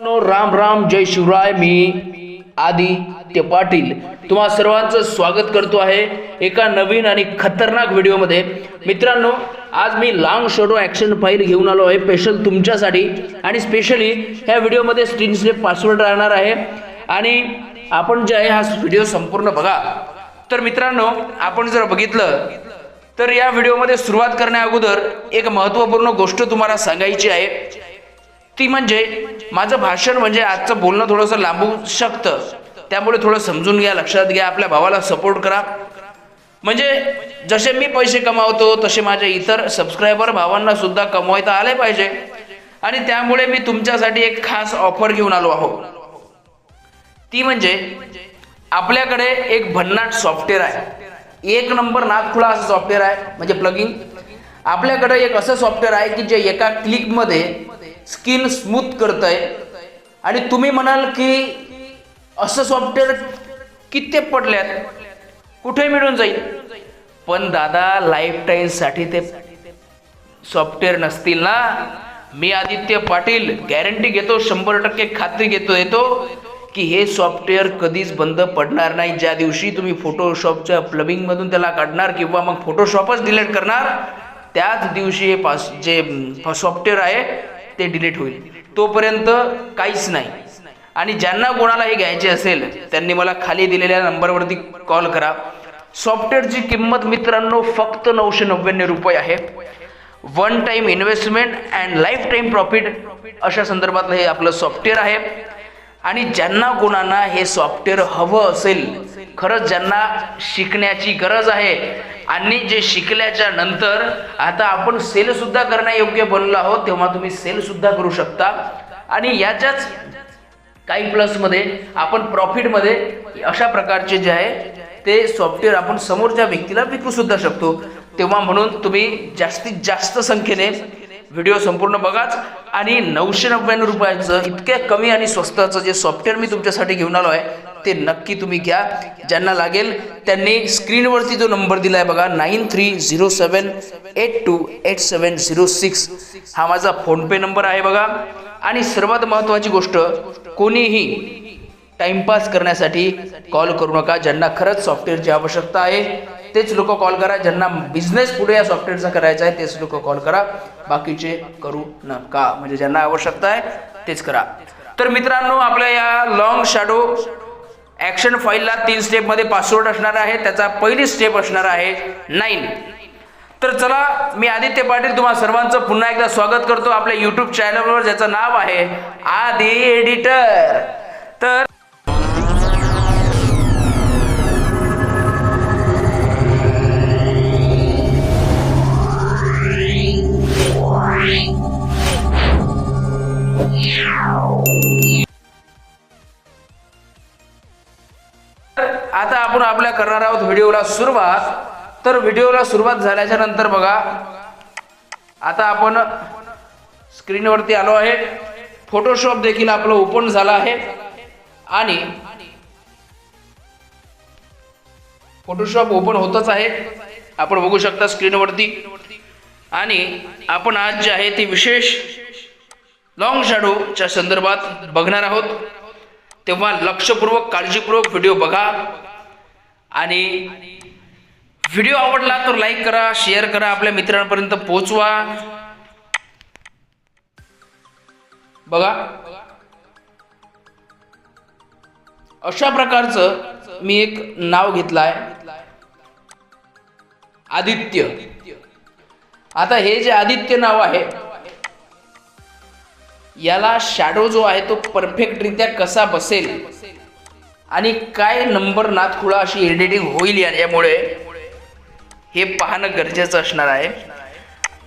राम राम जय शिवराय. मी आदित्य पाटील तुम्हा सर्वांचं स्वागत करतो आहे एका नवीन आणि खतरनाक व्हिडिओमध्ये. मित्रांनो, आज मी लॉन्ग शॅडो ॲक्शन फाईल घेऊन आलो आहे स्पेशल तुमच्यासाठी. आणि स्पेशली ह्या व्हिडिओमध्ये स्क्रीन सेव्ह पासवर्ड राहणार आहे. आणि आपण जे आहे हा व्हिडिओ संपूर्ण बघा. तर मित्रांनो, आपण जर बघितलं तर या व्हिडिओमध्ये सुरुवात करण्या अगोदर एक महत्त्वपूर्ण गोष्ट तुम्हाला सांगायची आहे. ती म्हणजे माझं भाषण म्हणजे आजचं बोलणं थोडंसं लांबू शकतं, त्यामुळे थोडं समजून घ्या, लक्षात घ्या, आपल्या भावाला सपोर्ट करा. म्हणजे जसे मी पैसे कमावतो तसे माझे इतर सबस्क्रायबर भावांना सुद्धा कमवायला आले पाहिजे. आणि त्यामुळे मी तुमच्यासाठी एक खास ऑफर घेऊन आलो आहो. ती म्हणजे आपल्याकडे एक भन्नाट सॉफ्टवेअर आहे, एक नंबर नादखुळा असं सॉफ्टवेअर आहे. म्हणजे प्लगिंग आपल्याकडे एक असं सॉफ्टवेअर आहे की जे एका क्लिकमध्ये स्किन स्मूथ करतंय. आणि तुम्ही म्हणाल की असं सॉफ्टवेअर किती पडल्यात, कुठे मिळून जाईल. पण दादा, लाईफ टाईमसाठी ते सॉफ्टवेअर नसतील ना. मी आदित्य पाटील गॅरंटी घेतो, 100% खात्री येतो की हे सॉफ्टवेअर कधीच बंद पडणार नाही. ज्या दिवशी तुम्ही फोटोशॉपच्या प्लगिंगमधून त्याला काढणार किंवा मग फोटोशॉपच डिलीट करणार, त्याच दिवशी हे जे सॉफ्टवेअर आहे ते डिलीट होईल. तोपर्यंत काहीच नाही. आणि ज्यांना कोणाला हे घ्यायचे असेल त्यांनी मला खाली दिलेल्या नंबरवरती कॉल करा. सॉफ्टवेअरची किंमत मित्रांनो फक्त 999 रुपये आहे. One time investment and life time profit अशा संदर्भातलं हे आपलं सॉफ्टवेअर आहे. आणि ज्यांना कोणाला हे सॉफ्टवेअर हवं असेल, खरंच ज्यांना शिकण्याची गरज आहे आणि जे शिकल्याच्या नंतर आता आपण सेल सुद्धा करण्यायोग्य बनलो आहोत, तेव्हा तुम्ही सेल सुद्धा करू शकता. आणि याच्याच काही प्लसमध्ये आपण प्रॉफिटमध्ये अशा प्रकारचे जे आहे ते सॉफ्टवेअर आपण समोरच्या व्यक्तीला विकू सुद्धा शकतो. तेव्हा म्हणून तुम्ही जास्तीत जास्त संख्येने व्हिडिओ संपूर्ण बघाच. आणि 999 रुपयाचं इतक्या कमी आणि स्वस्ताचं जे सॉफ्टवेअर मी तुमच्यासाठी घेऊन आलो आहे ते नक्की तुम्ही घ्या. ज्यांना लागेल त्यांनी स्क्रीनवरती जो नंबर दिला आहे बघा, 9307828706, हा माझा फोनपे नंबर आहे बघा. आणि सर्वात महत्त्वाची गोष्ट, कोणीही टाइमपास करण्यासाठी कॉल करू नका. ज्यांना खरंच सॉफ्टवेअरची आवश्यकता आहे तेच लोक कॉल करा. ज्यांना बिझनेस पुढे या सॉफ्टवेअरचा करायचा आहे तेच लोक कॉल करा, बाकीचे करू नका. म्हणजे ज्यांना आवश्यकता आहे तेच करा. तर मित्रांनो, आपल्या या लॉन्ग शॅडो ॲक्शन फाईलला 3 स्टेपमध्ये पासवर्ड असणार आहे. त्याचा पहिली स्टेप असणार आहे 9. तर चला, मी आदित्य पाटील तुम्हा सर्वांचं पुन्हा एकदा स्वागत करतो आपल्या यूट्यूब चॅनलवर, ज्याचं नाव आहे आदी एडिटर. तर आता आपण आपल्या करणार आहोत व्हिडिओला सुरुवात. तर व्हिडिओला सुरुवात झाल्याच्या नंतर बघा, आता आपण स्क्रीनवरती आलो आहे. फोटोशॉप देखील आपलं ओपन झालं आहे. आणि फोटोशॉप ओपन होतच आहे, आपण बघू शकता स्क्रीनवरती. आणि आपण आज जे आहे ती विशेष लॉन्ग शॅडोच्या संदर्भात बघणार आहोत. तेव्हा लक्षपूर्वक, काळजीपूर्वक व्हिडिओ बघा. आणि व्हिडिओ आवडला तर लाईक करा, शेअर करा, आपल्या मित्रांपर्यंत पोहोचवा. बघा, अशा प्रकारचं मी एक नाव घेतलं आहे, आदित्य. आता हे जे आदित्य नाव आहे याला शॅडो जो आहे तो परफेक्टरित्या कसा बसेल आणि काय नंबर नादखुळा अशी एडिटिंग होईल यामुळे हे पाहणं गरजेचं असणार आहे.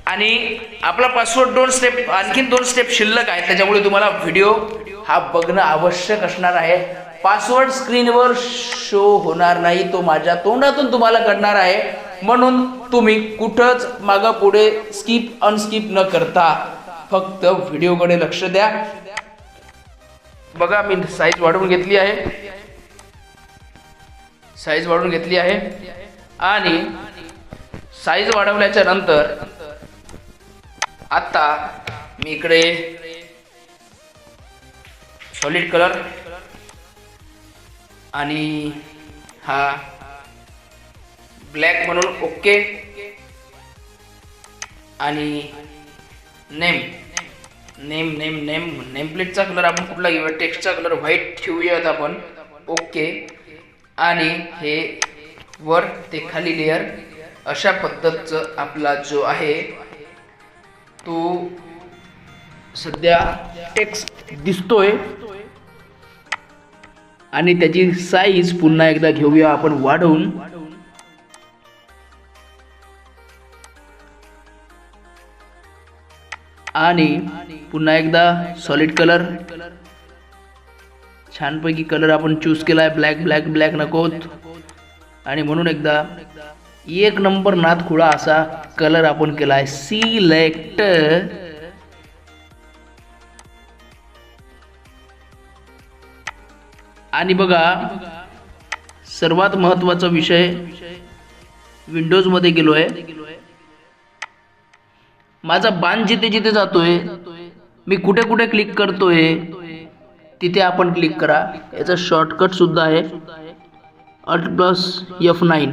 आणि आपला पासवर्ड 2 स्टेप, आणखीन 2 स्टेप शिल्लक आहे, त्याच्यामुळे तुम्हाला व्हिडिओ हा बघणं आवश्यक असणार आहे. पासवर्ड स्क्रीनवर शो होणार नाही, तो माझ्या तोंडातून तुम्हाला कळणार आहे. म्हणून तुम्ही कुठंच मागं पुढे स्किप अनस्किप न करता फक्त व्हिडिओकडे लक्ष द्या. बघा, मी साईज वाढवून घेतली आहे. आणि साईज वाढवल्याच्या नंतर आता मी इकडे सॉलिड कलर आणि हा ब्लॅक म्हणून ओके आणि name name name name name प्लेटचा कलर आपण कुठला घेऊया, टेक्स्टचा कलर व्हाईट ठेवूयात आपण, ओके. आणि हे वर ते खाली लेअर अशा पद्धतीचं आपला जो आहे तो सध्या टेक्स्ट दिसतोय. आणि त्याची साईज पुन्हा एकदा घेऊया आपण वाढवून. आणि पुन्हा एकदा सॉलिड कलर, छानपैकी कलर आपण चूज केलाय, ब्लॅक ब्लॅक ब्लॅक नकोत. आणि म्हणून एकदा एक नंबर नादखुळा असा कलर आपण केलाय, सिलेक्ट. आणि बघा सर्वात महत्त्वाचा विषय, विंडोज मध्ये गेलोय, माझा बाण जिथे जिथे जातोय, मी कुठे कुठे क्लिक करतोय तिथे आपण क्लिक करा. याचा शॉर्टकट सुद्धा आहे, Alt+F9.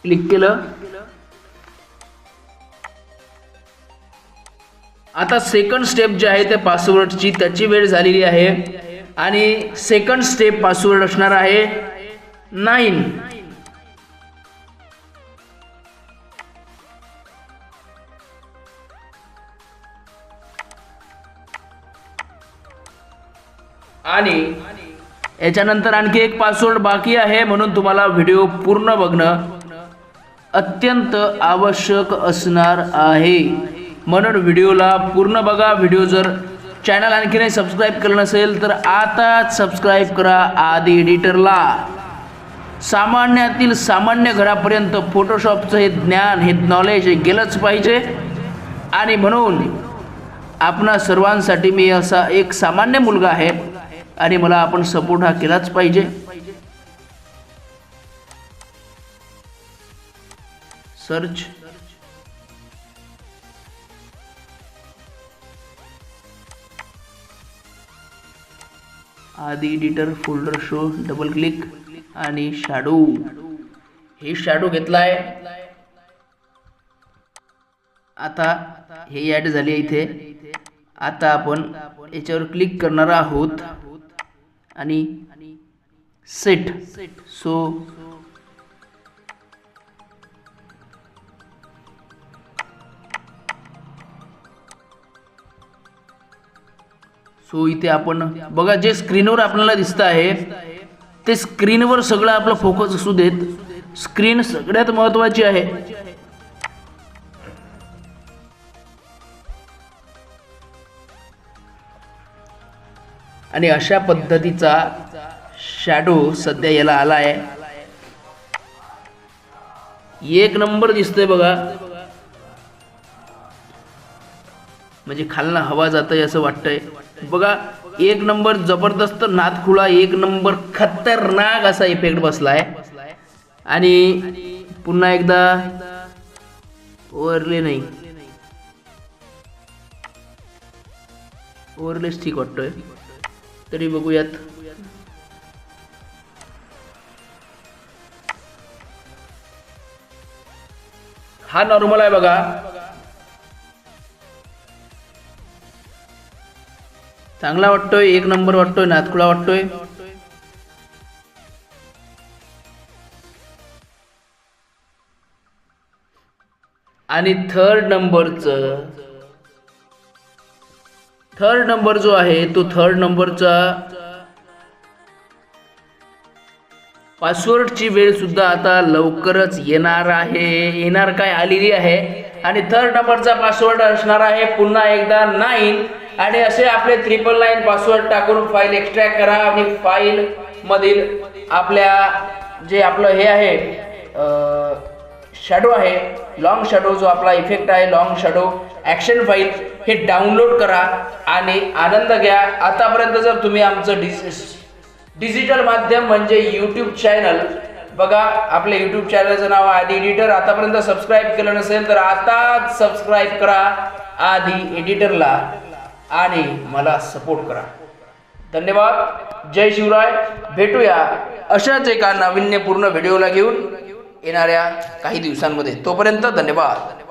क्लिक केलं. आता सेकंड स्टेप जे आहे ते पासवर्डची, त्याची वेळ झालेली आहे. आणि सेकंड स्टेप पासवर्ड असणार आहे 9. आणि याच्यानंतर आणखी एक पासवर्ड बाकी आहे, म्हणून तुम्हाला व्हिडिओ पूर्ण बघणं अत्यंत आवश्यक असणार आहे. म्हणून व्हिडिओला पूर्ण बघा. व्हिडिओ जर चॅनल आणखी नाही सबस्क्राईब केलं नसेल तर आताच सबस्क्राईब करा आदी एडिटरला. सामान्यातील सामान्य घरापर्यंत फोटोशॉपचं हे ज्ञान, हे नॉलेज हे गेलंच पाहिजे. आणि म्हणून आपणा सर्वांसाठी मी असा एक सामान्य मुलगा आहे आणि मला आपण सपोर्ट हा केलाच पाहिजे. सर्च, आदी editor, folder show, double click आणि शॅडो. हे शॅडो घेतलाय. आता हे ॲड झाले इथे. आता आपण याच्यावर क्लिक करणार आहोत आणि सेट. सो इथे आपण बघा जे स्क्रीनवर आपल्याला दिसत आहे ते स्क्रीनवर सगळं आपलं फोकस असू देत. स्क्रीन सगळ्यात महत्त्वाची आहे. आणि अशा पद्धतीचा शॅडो सध्या याला आला आहे. एक नंबर दिसतोय बघा, म्हणजे खालना हवा जातंय असं वाटतंय बघा. एक नंबर जबरदस्त नादखुळा, एक नंबर खतरनाक असा इफेक्ट बसलाय. आणि पुन्हा एकदा ओव्हरले नाही, ओव्हरलेच ठीक वाटतोय. तरी बघूयात. हा नॉर्मल आहे बघा. चांगला वाटतोय, एक नंबर वाटतोय, नादखुळा वाटतोय. आणि थर्ड नंबर जो आहे तो थर्ड नंबरचा पासवर्डची वेळ सुद्धा आता लवकरच येणार आहे. येणार काय, आलेली आहे. आणि थर्ड नंबरचा पासवर्ड असणार आहे पुन्हा एकदा 9. आणि असे आपले 999 पासवर्ड टाकून फाईल एक्स्ट्रॅक्ट करा. आणि फाईल मधील आपल्या जे आपलं हे आहे शॅडो आहे, लॉंग शॅडो, जो आपला इफेक्ट आहे लॉंग शॅडो ॲक्शन फाईल, हे डाउनलोड करा आणि आनंद घ्या. आतापर्यंत जर तुम्ही आमचं डिजिटल माध्यम म्हणजे यूट्यूब चॅनल बघा आपल्या यूट्यूब चॅनलचं नाव आदी एडिटर. आतापर्यंत सबस्क्राईब केलं नसेल तर आता सबस्क्राईब करा आदी एडिटरला आणि मला सपोर्ट करा. धन्यवाद. जय शिवराय. भेटूया अशाच एका नाविन्यपूर्ण व्हिडिओला घेऊन येणाऱ्या काही दिवसांमध्ये. तोपर्यंत धन्यवाद.